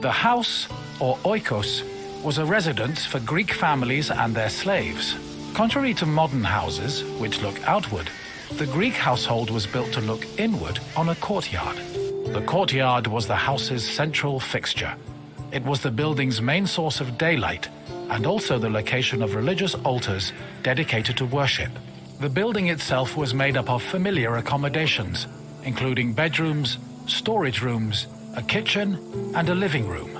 The house, or oikos, was a residence for Greek families and their slaves. Contrary to modern houses, which look outward, the Greek household was built to look inward on a courtyard. The courtyard was the house's central fixture. It was the building's main source of daylight and also the location of religious altars dedicated to worship. The building itself was made up of familiar accommodations, including bedrooms, storage rooms, a kitchen, and a living room.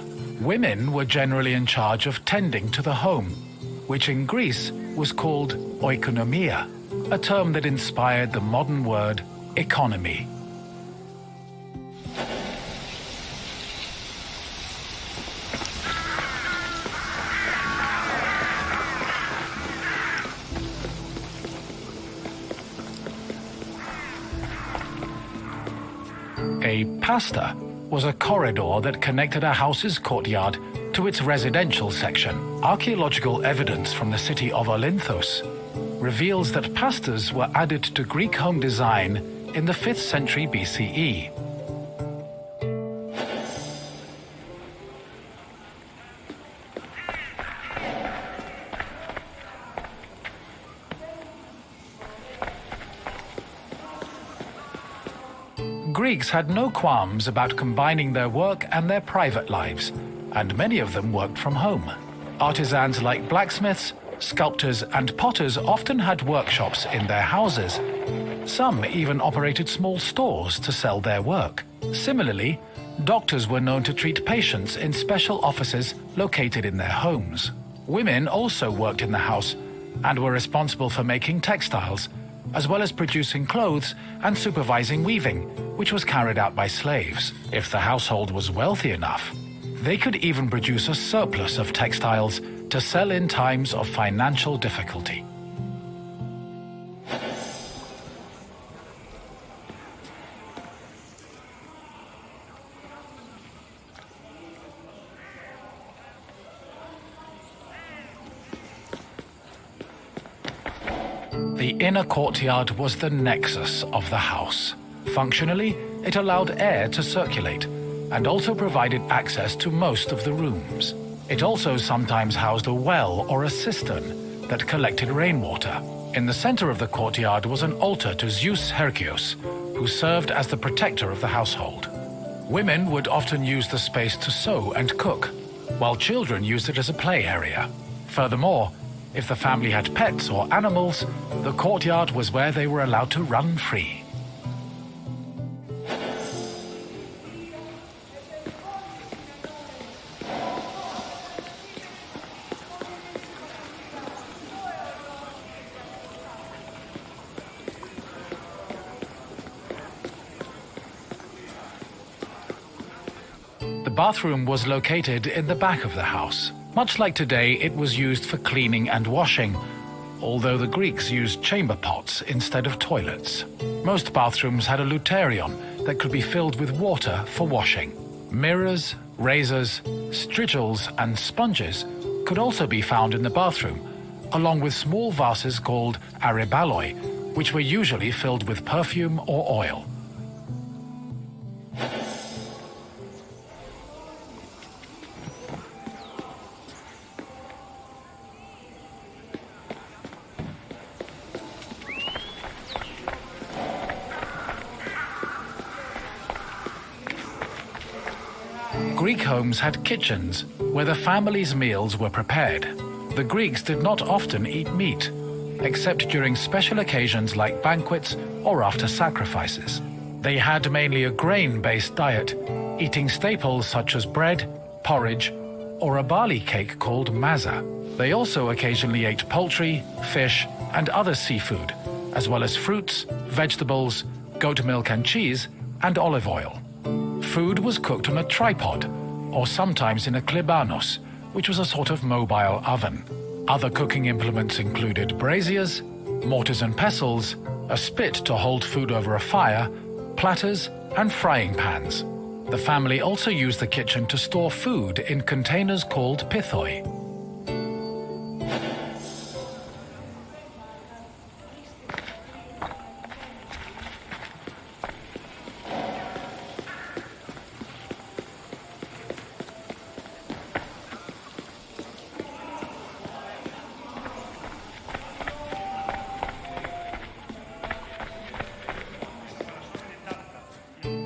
Women were generally in charge of tending to the home, which in Greece was called oikonomia, a term that inspired the modern word economy. A pasta was a corridor that connected a house's courtyard to its residential section. Archaeological evidence from the city of Olynthos reveals that pastas were added to Greek home design in the 5th century BCE. Greeks had no qualms about combining their work and their private lives, and many of them worked from home. Artisans like blacksmiths, sculptors, and potters often had workshops in their houses. Some even operated small stores to sell their work. Similarly, doctors were known to treat patients in special offices located in their homes. Women also worked in the house and were responsible for making textiles, as well as producing clothes and supervising weaving, which was carried out by slaves. If the household was wealthy enough, they could even produce a surplus of textiles to sell in times of financial difficulty. The inner courtyard was the nexus of the house. Functionally, it allowed air to circulate and also provided access to most of the rooms. It also sometimes housed a well or a cistern that collected rainwater. In the center of the courtyard was an altar to Zeus Herkios, who served as the protector of the household. Women would often use the space to sew and cook, while children used it as a play area. Furthermore, if the family had pets or animals, the courtyard was where they were allowed to run free. The bathroom was located in the back of the house. Much like today, it was used for cleaning and washing, although the Greeks used chamber pots instead of toilets. Most bathrooms had a luterion that could be filled with water for washing. Mirrors, razors, strigils, and sponges could also be found in the bathroom, along with small vases called arebaloi, which were usually filled with perfume or oil. Greek homes had kitchens where the family's meals were prepared. The Greeks did not often eat meat, except during special occasions like banquets or after sacrifices. They had mainly a grain-based diet, eating staples such as bread, porridge, or a barley cake called maza. They also occasionally ate poultry, fish, and other seafood, as well as fruits, vegetables, goat milk and cheese, and olive oil. Food was cooked on a tripod, or sometimes in a klebanos, which was a sort of mobile oven. Other cooking implements included braziers, mortars and pestles, a spit to hold food over a fire, platters, and frying pans. The family also used the kitchen to store food in containers called pithoi.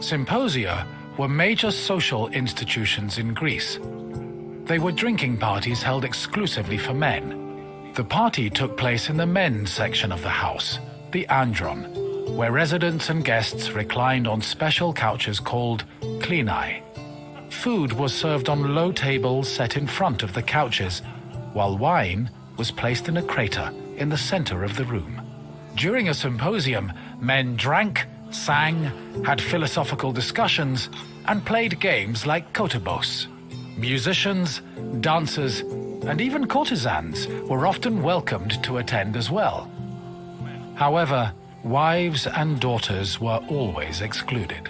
Symposia were major social institutions in Greece. They were drinking parties held exclusively for men. The party took place in the men's section of the house, the andron, where residents and guests reclined on special couches called klinai. Food was served on low tables set in front of the couches, while wine was placed in a crater in the center of the room. During a symposium, men drank, sang, had philosophical discussions, and played games like kotobos. Musicians, dancers, and even courtesans were often welcomed to attend as well. However, wives and daughters were always excluded.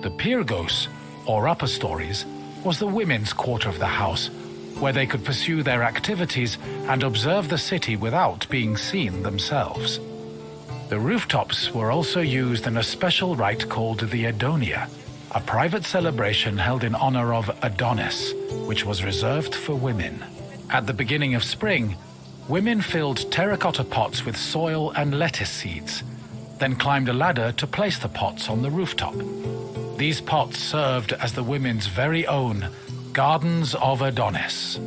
The Pyrgos, or upper stories, was the women's quarter of the house, where they could pursue their activities and observe the city without being seen themselves. The rooftops were also used in a special rite called the Adonia, a private celebration held in honor of Adonis, which was reserved for women. At the beginning of spring, women filled terracotta pots with soil and lettuce seeds, then climbed a ladder to place the pots on the rooftop. These pots served as the women's very own gardens of Adonis.